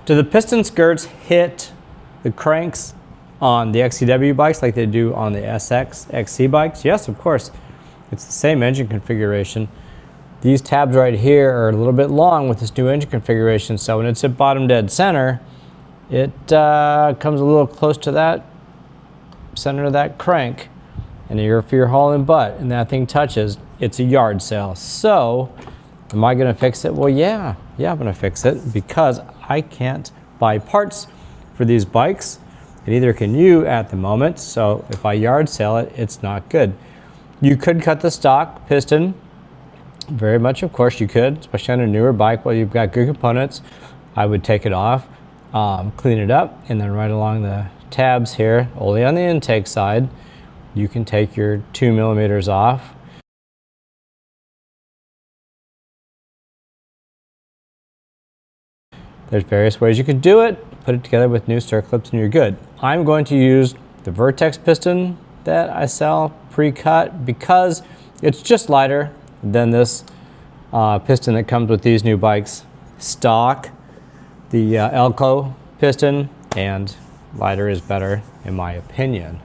Do the piston skirts hit the cranks on the XCW bikes like they do on the SX, XC bikes? Yes, of course. It's the same engine configuration. These tabs right here are a little bit long with this new engine configuration, so when it's at bottom dead center, it comes a little close to that center of that crank. And if you're hauling butt and that thing touches, it's a yard sale. So, am I going to fix it? Well, yeah, I'm going to fix it because I can't buy parts for these bikes, and neither can you at the moment. So if I yard sale it, it's not good. You could cut the stock piston, very much, of course you could, especially on a newer bike. Well, you've got good components. I would take it off, clean it up, and then right along the tabs here, only on the intake side, you can take your 2 millimeters off. There's various ways you can do it. Put it together with new circlips and you're good. I'm going to use the Vertex piston that I sell pre-cut because it's just lighter than this piston that comes with these new bikes. Stock, the Elco piston, and lighter is better in my opinion.